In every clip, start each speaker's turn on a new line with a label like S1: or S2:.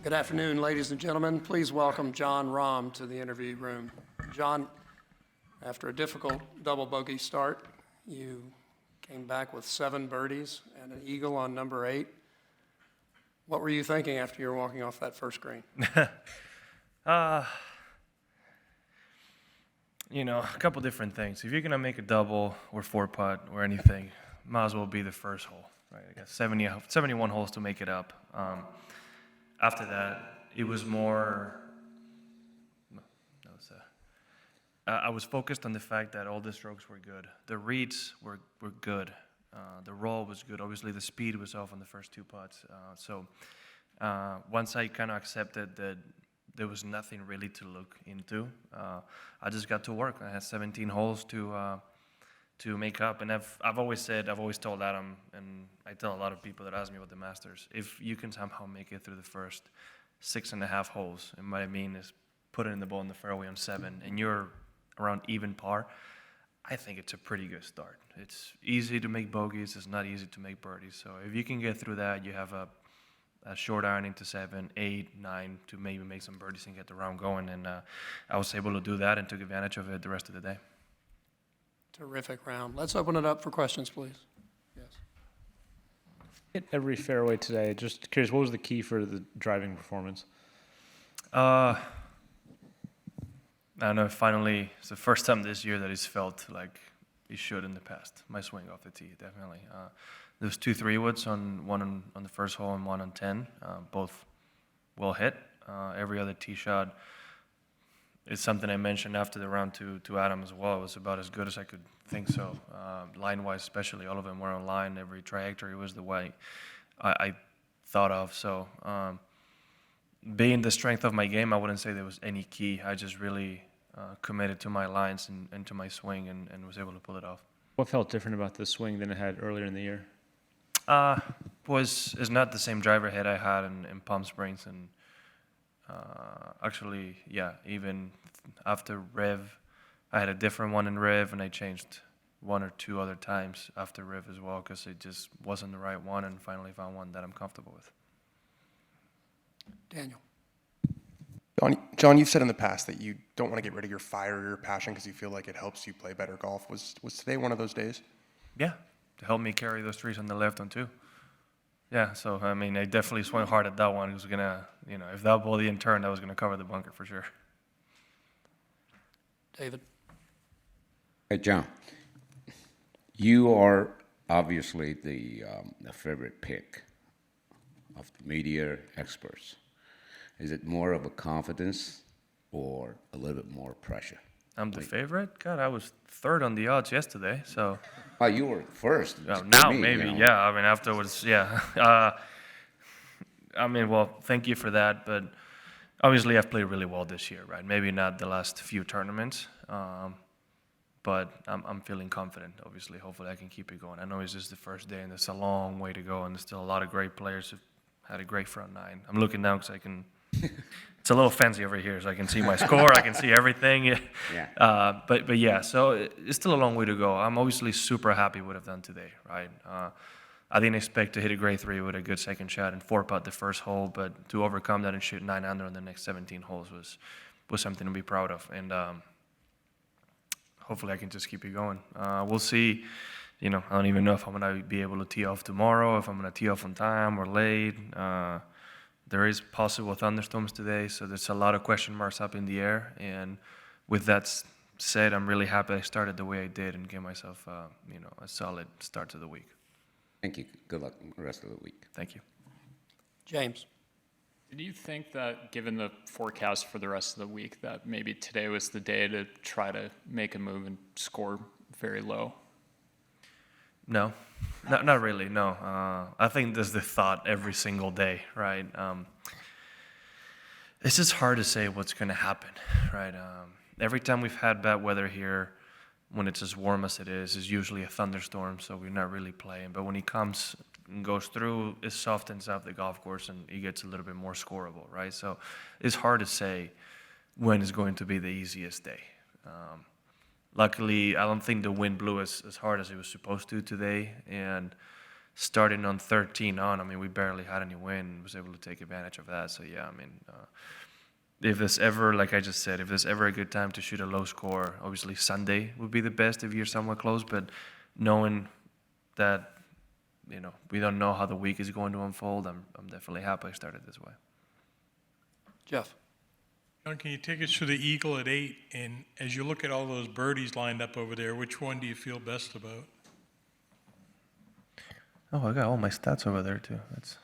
S1: Good afternoon, ladies and gentlemen. Please welcome Jon Rahm to the interview room. Jon, after a difficult double bogey start, you came back with 7 birdies and an eagle on number 8. What were you thinking after you were walking off that first green?
S2: A couple different things. If you're going to make a double or 4-putt or anything, might as well be the first hole, right? I got 71 holes to make it up. After that, it was more, I was focused on the fact that all the strokes were good. The reads were good. The roll was good. Obviously, the speed was off on the first 2 putts. So once I kind of accepted that there was nothing really to look into, I just got to work. I had 17 holes to make up. And I've always told Adam, and I tell a lot of people that ask me about the Masters, if you can somehow make it through the first 6.5 holes, and what I mean is putting the ball in the fairway on 7, and you're around even par, I think it's a pretty good start. It's easy to make bogeys. It's not easy to make birdies. So if you can get through that, you have a short iron into 7, 8, 9 to maybe make some birdies and get the round going. And I was able to do that and took advantage of it the rest of the day.
S1: Terrific round. Let's open it up for questions, please. Yes.
S3: Hit every fairway today. Just curious, what was the key for the driving performance?
S2: I don't know, finally, it's the first time this year that it's felt like it should in the past. My swing off the tee, definitely. There was 2 3-woods, one on the first hole and one on 10, both well hit. Every other tee shot is something I mentioned after the round to Adam as well. It was about as good as I could think so. Line-wise especially, all of them were on line. Every trajectory was the way I thought of. So being the strength of my game, I wouldn't say there was any key. I just really committed to my lines and to my swing and was able to pull it off.
S3: What felt different about this swing than it had earlier in the year?
S2: Is not the same driver head I had in Palm Springs, and actually, yeah, even after Rev, I had a different one in Rev, and I changed 1 or 2 other times after Rev as well because it just wasn't the right one, and finally found one that I'm comfortable with.
S1: Daniel.
S4: Jon, you've said in the past that you don't want to get rid of your fire or your passion because you feel like it helps you play better golf. Was today one of those days?
S2: Yeah, to help me carry those 3s on the left on 2. Yeah, so, I mean, I definitely swung hard at that one. It was going to, if that ball didn't turn, that was going to cover the bunker for sure.
S1: David.
S5: Hey, Jon, you are obviously the favorite pick of the media experts. Is it more of a confidence or a little bit more pressure?
S2: I'm the favorite? God, I was 3rd on the odds yesterday, so.
S5: Oh, you were first.
S2: Now, maybe, yeah. I mean, afterwards, yeah. Well, thank you for that, but obviously I've played really well this year, right? Maybe not the last few tournaments, but I'm feeling confident, obviously. Hopefully I can keep it going. I know it's just the first day, and there's a long way to go, and there's still a lot of great players who've had a great front 9. I'm looking down because I can... It's a little fancy over here, so I can see my score, I can see everything.
S5: Yeah.
S2: But yeah, so it's still a long way to go. I'm obviously super happy with what I've done today, right? I didn't expect to hit a grade 3 with a good second shot and 4-putt the first hole, but to overcome that and shoot 9 under on the next 17 holes was something to be proud of. And hopefully I can just keep it going. We'll see. I don't even know if I'm going to be able to tee off tomorrow, if I'm going to tee off on time or late. There is possible thunderstorms today, so there's a lot of question marks up in the air. And with that said, I'm really happy I started the way I did and gave myself, a solid start to the week.
S5: Thank you. Good luck the rest of the week.
S2: Thank you.
S1: James.
S6: Do you think that, given the forecast for the rest of the week, that maybe today was the day to try to make a move and score very low?
S2: No, not really, no. I think there's the thought every single day, right? It's just hard to say what's going to happen, right? Every time we've had bad weather here, when it's as warm as it is usually a thunderstorm, so we're not really playing. But when it comes and goes through, it softens up the golf course and it gets a little bit more scoreable, right? So it's hard to say when is going to be the easiest day. Luckily, I don't think the wind blew as hard as it was supposed to today, and starting on 13 on, I mean, we barely had any wind, was able to take advantage of that. So yeah, I mean, if there's ever, like I just said, if there's ever a good time to shoot a low score, obviously Sunday would be the best if you're somewhat close, but knowing that, you know, we don't know how the week is going to unfold, I'm definitely happy I started this way.
S1: Jeff?
S7: John, can you take us through the eagle at 8? And as you look at all those birdies lined up over there, which one do you feel best about?
S2: Oh, I got all my stats over there too. That's.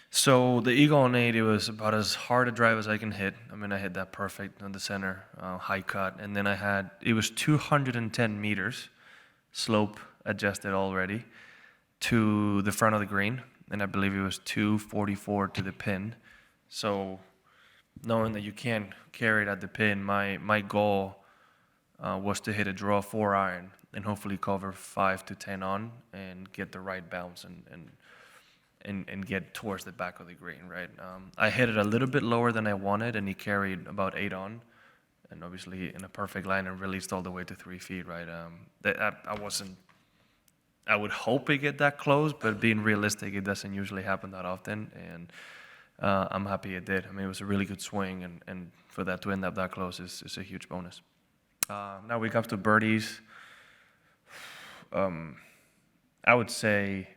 S2: So the eagle on 8, it was about as hard a drive as I can hit. I mean, I hit that perfect on the center, high cut, and then it was 210 meters, slope adjusted already, to the front of the green, and I believe it was 244 to the pin. So, knowing that you can't carry it at the pin, my goal was to hit a draw 4 iron and hopefully cover 5 to 10 on and get the right bounce and get towards the back of the green, right? I hit it a little bit lower than I wanted, and he carried about 8 on, and obviously in a perfect line and released all the way to 3 feet, right? I would hope it get that close, but being realistic, it doesn't usually happen that often, and I'm happy it did. I mean, it was a really good swing, and for that to end up that close is a huge bonus. Now we come to birdies. I would say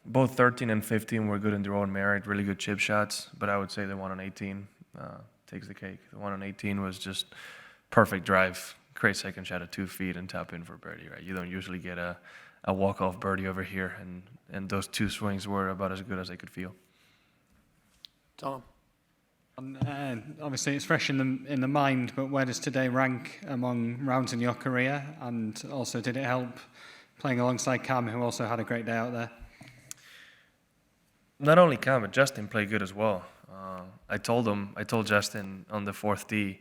S2: both 13 and 15 were good in their own merit, really good chip shots, but I would say the one on 18 takes the cake. The one on 18 was just perfect drive, great second shot at 2 feet and tap in for birdie, right? You don't usually get a walk-off birdie over here, and those 2 swings were about as good as I could feel.
S1: Tom?
S8: Obviously, it's fresh in the mind, but where does today rank among rounds in your career? And also, did it help playing alongside Cam, who also had a great day out there?
S2: Not only Cam, but Justin played good as well. I told Justin on the 4th tee,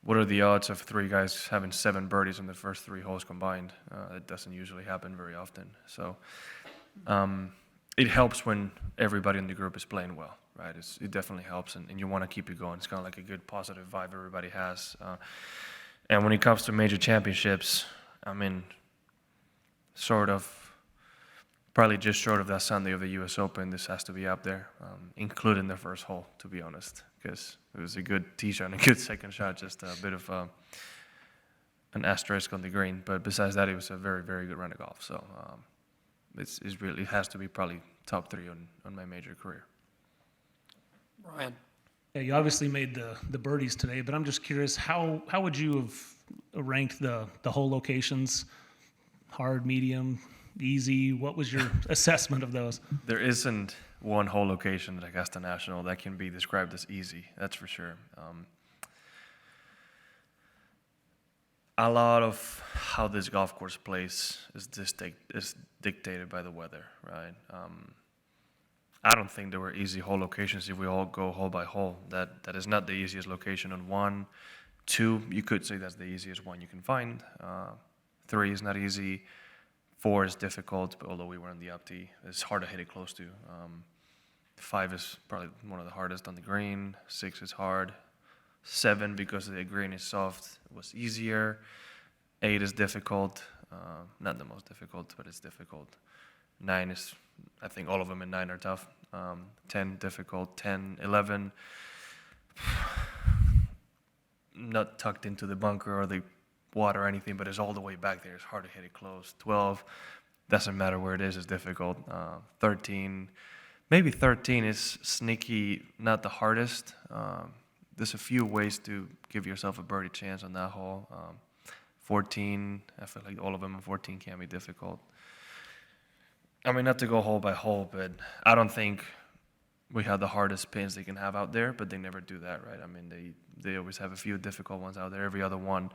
S2: what are the odds of 3 guys having 7 birdies on the first 3 holes combined? It doesn't usually happen very often. So it helps when everybody in the group is playing well, right? It definitely helps, and you want to keep it going. It's kind of like a good positive vibe everybody has. And when it comes to major championships, I mean, sort of, probably just short of that Sunday of the U.S. Open, this has to be up there, including the first hole, to be honest, because it was a good tee shot and a good second shot, just a bit of an asterisk on the green. But besides that, it was a very, very good round of golf. So it has to be probably top 3 on my major career.
S1: Ryan?
S9: Yeah, you obviously made the birdies today, but I'm just curious, how would you have ranked the hole locations? Hard, medium, easy? What was your assessment of those?
S2: There isn't one hole location at Augusta National that can be described as easy, that's for sure. A lot of how this golf course plays is dictated by the weather, right? I don't think there were easy hole locations if we all go hole by hole. That is not the easiest location on 1. 2, you could say that's the easiest one you can find. 3 is not easy. 4 is difficult, but although we were on the up tee, it's hard to hit it close to. 5 is probably one of the hardest on the green. 6 is hard. 7, because the green is soft, was easier. 8 is difficult. Not the most difficult, but it's difficult. 9 is, I think all of them in 9 are tough. 10, difficult. 10, 11, not tucked into the bunker or the water or anything, but it's all the way back there. It's hard to hit it close. 12, doesn't matter where it is, it's difficult. 13, maybe 13 is sneaky, not the hardest. There's a few ways to give yourself a birdie chance on that hole. 14, I feel like all of them on 14 can be difficult. I mean, not to go hole by hole, but I don't think we have the hardest pins they can have out there, but they never do that, right? I mean, they always have a few difficult ones out there. Every other one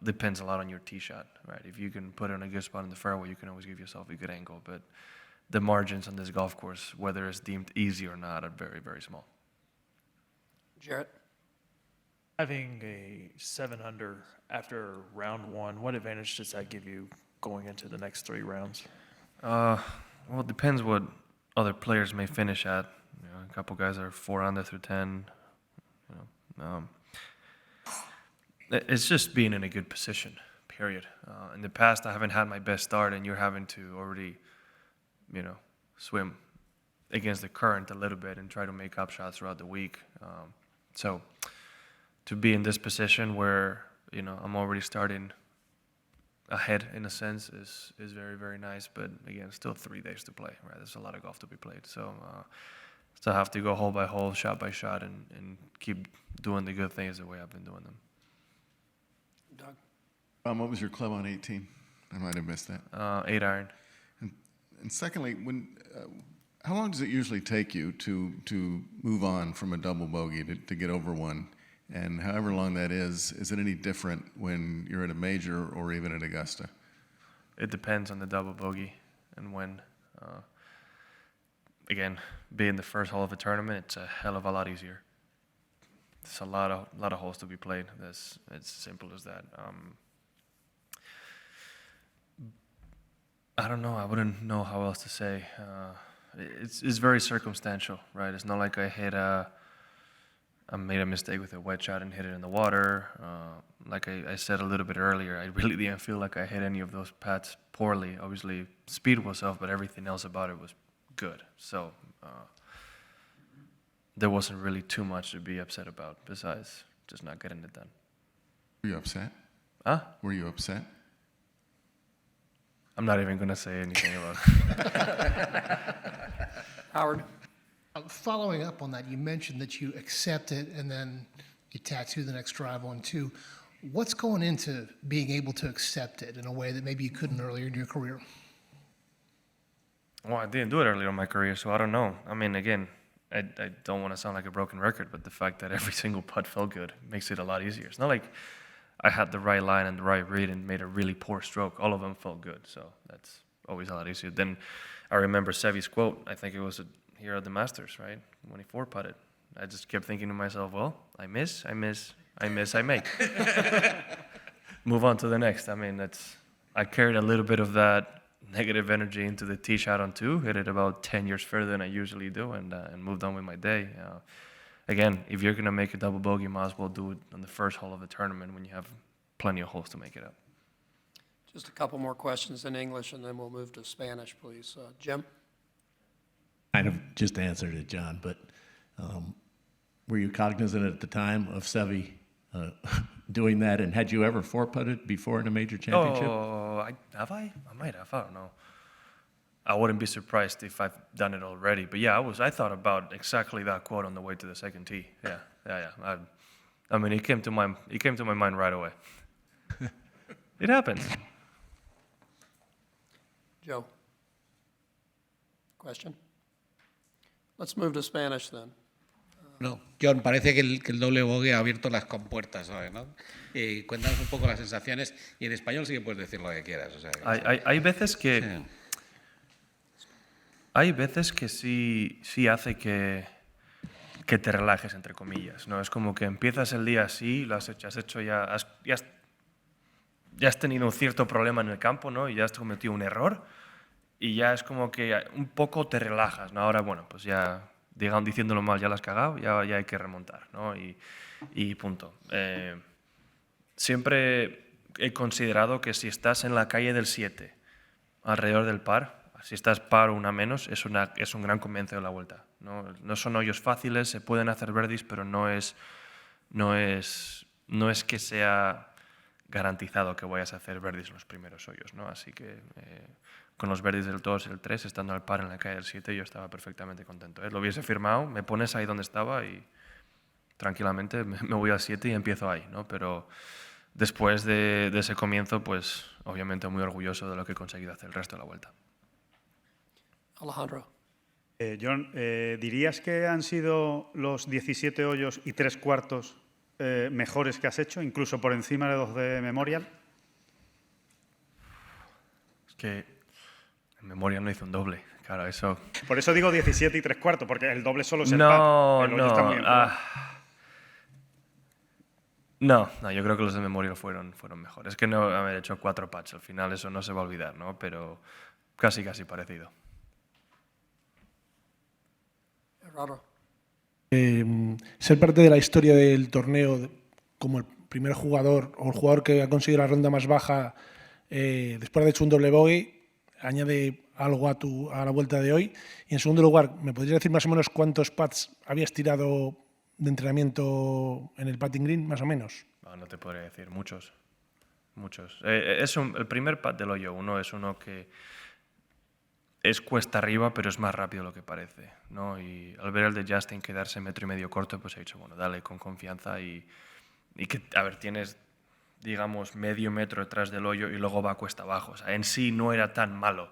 S2: depends a lot on your tee shot, right? If you can put it in a good spot in the fairway, you can always give yourself a good angle, but the margins on this golf course, whether it's deemed easy or not, are very, very small.
S1: Jarrett?
S3: Having a 7 under after round 1, what advantage does that give you going into the next 3 rounds?
S2: Well, it depends what other players may finish at. You know, a couple guys are 4 under through 10. You know, it's just being in a good position, period. In the past, I haven't had my best start, and you're having to already, swim against the current a little bit and try to make up shots throughout the week. So to be in this position where, I'm already starting ahead in a sense is very, very nice. But again, still 3 days to play, right? There's a lot of golf to be played. So I have to go hole by hole, shot by shot, and keep doing the good things the way I've been doing them.
S1: Doug?
S10: What was your club on 18? I might have missed that.
S2: 8-iron.
S10: And secondly, how long does it usually take you to move on from a double bogey to get over one? And however long that is it any different when you're at a major or even at Augusta?
S2: It depends on the double bogey and when. Again, being the first hole of a tournament, it's a hell of a lot easier. There's a lot of holes to be played. It's simple as that. I don't know. I wouldn't know how else to say. It's very circumstantial, right? It's not like I made a mistake with a wedge shot and hit it in the water. Like I said a little bit earlier, I really didn't feel like I hit any of those putts poorly. Obviously, speed was off, but everything else about it was good. So there wasn't really too much to be upset about besides just not getting it done.
S10: Were you upset?
S2: Huh?
S10: Were you upset?
S2: I'm not even going to say anything about it.
S1: Howard?
S11: Following up on that, you mentioned that you accept it and then you tattoo the next drive on too. What's going into being able to accept it in a way that maybe you couldn't earlier in your career?
S2: Well, I didn't do it earlier in my career, so I don't know. I mean, again, I don't want to sound like a broken record, but the fact that every single putt felt good makes it a lot easier. It's not like I had the right line and the right read and made a really poor stroke. All of them felt good, so that's always a lot easier. Then I remember Seve's quote, I think it was here at the Masters, right? When he four-putted. I just kept thinking to myself, well, I miss, I make. Move on to the next. I mean, I carried a little bit of that negative energy into the tee shot on 2, hit it about 10 years further than I usually do, and moved on with my day. Again, if you're going to make a double bogey, you might as well do it on the first hole of the tournament when you have plenty of holes to make it up.
S1: Just a couple more questions in English, and then we'll move to Spanish, please. Jim?
S12: Kind of just answered it, John, but were you cognizant at the time of Seve doing that, and had you ever four-putted before in a major championship?
S2: Oh, have I? I might have. I don't know. I wouldn't be surprised if I've done it already. But yeah, I thought about exactly that quote on the way to the second tee. Yeah. I mean, it came to my mind right away. It happens.
S1: Joe? Question? Let's move to Spanish then.
S13: No, John, parece que el doble bogey ha abierto las compuertas, ¿sabes? ¿No? Cuéntanos un poco las sensaciones y en español sí que puedes decir lo que quieras. O sea,
S2: hay veces que
S13: sí.
S2: Hay veces que sí hace que te relajes, entre comillas, ¿no? Es como que empiezas el día así, lo has hecho ya has tenido un cierto problema en el campo, ¿no? Y ya has cometido un error y ya es como que un poco te relajas, ¿no? Ahora, bueno, pues ya diciéndolo mal, ya lo has cagado, ya hay que remontar, ¿no? Y punto. Siempre he considerado que si estás en la calle del 7, alrededor del par, si estás par o una menos, es un gran comienzo de la vuelta, ¿no? No son hoyos fáciles, se pueden hacer birdies, pero no es que sea garantizado que vayas a hacer birdies en los primeros hoyos, ¿no? Así que con los birdies del 2 y el 3, estando al par en la calle del 7, yo estaba perfectamente contento. Lo hubiese firmado, me pones ahí donde estaba y tranquilamente me voy al 7 y empiezo ahí, ¿no? Pero después de ese comienzo, pues obviamente muy orgulloso de lo que he conseguido hacer el resto de la vuelta.
S1: Alejandro.
S14: John, ¿dirías que han sido los 17 hoyos y 3/4 mejores que has hecho, incluso por encima de los de Memorial?
S2: Es que en Memorial no hice un doble, claro, eso...
S14: Por eso digo 17 y 3/4, porque el doble solo es el par. El hoyo está muy bien jugado.
S2: No, yo creo que los de Memorial fueron mejores. Es que no haber hecho 4 putts, al final eso no se va a olvidar, ¿no? Pero casi parecido.
S1: Raro.
S15: Ser parte de la historia del torneo como el primer jugador o el jugador que ha conseguido la ronda más baja después de haber hecho un doble bogey, añade algo a la vuelta de hoy. Y en segundo lugar, ¿me podrías decir más o menos cuántos putts habías tirado de entrenamiento en el putting green, más o menos?
S2: No te podría decir, muchos. El primer putt del hoyo 1 es uno que es cuesta arriba, pero es más rápido de lo que parece, ¿no? Y al ver el de Justin quedarse 1,5 metros corto, pues he dicho, bueno, dale con confianza y que, a ver, tienes, digamos, medio metro detrás del hoyo y luego va cuesta abajo. O sea, en sí no era tan malo,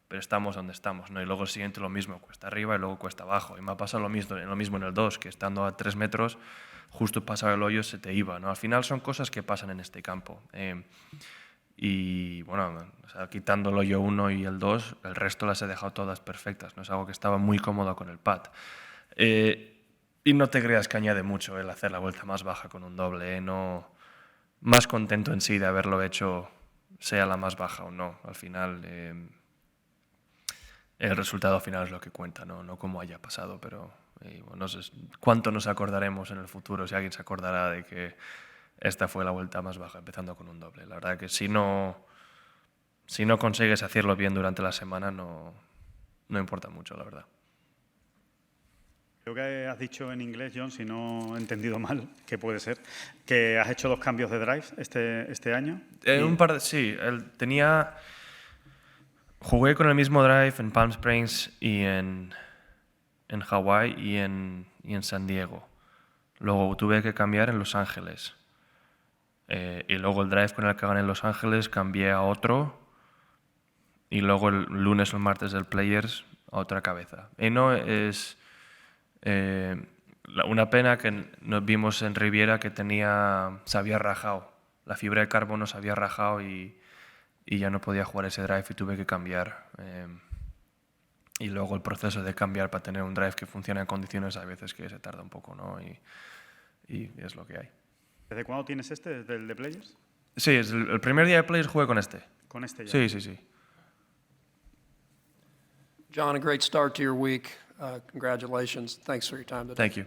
S2: pero estamos donde estamos, ¿no? Y luego el siguiente lo mismo, cuesta arriba y luego cuesta abajo. Y me ha pasado lo mismo en el 2, que estando a 3 metros, justo pasaba el hoyo, se te iba, ¿no? Al final son cosas que pasan en este campo. Y bueno, o sea, quitando el hoyo 1 y el 2, el resto las he dejado todas perfectas, ¿no? Es algo que estaba muy cómodo con el pad. Y no te creas que añade mucho el hacer la vuelta más baja con un doble, No, más contento en sí de haberlo hecho, sea la más baja o no. Al final, el resultado final es lo que cuenta, no cómo haya pasado, pero bueno, no sé cuánto nos acordaremos en el futuro, si alguien se acordará de que esta fue la vuelta más baja, empezando con un doble. La verdad que si no consigues hacerlo bien durante la semana, no importa mucho, la verdad.
S14: Creo que has dicho en inglés, Jon, si no he entendido mal, que puede ser, que has hecho 2 cambios de drive este año.
S2: Sí, jugué con el mismo drive en Palm Springs y en Hawái y en San Diego. Luego tuve que cambiar en Los Ángeles. Y luego el drive con el que gané en Los Ángeles cambié a otro. Y luego el lunes o el martes del Players a otra cabeza. Y no es una pena que nos vimos en Riviera que se había rajado. La fibra de carbono se había rajado y ya no podía jugar ese drive y tuve que cambiar. Y luego el proceso de cambiar para tener un drive que funcione en condiciones a veces que se tarda un poco, ¿no? Y es lo que hay.
S14: ¿Desde cuándo tienes ¿Desde el de Players?
S2: Sí, el primer día de Players jugué con este.
S14: Con este ya.
S2: Sí.
S1: John, a great start to your week. Congratulations. Thanks for your time today.
S2: Thank you.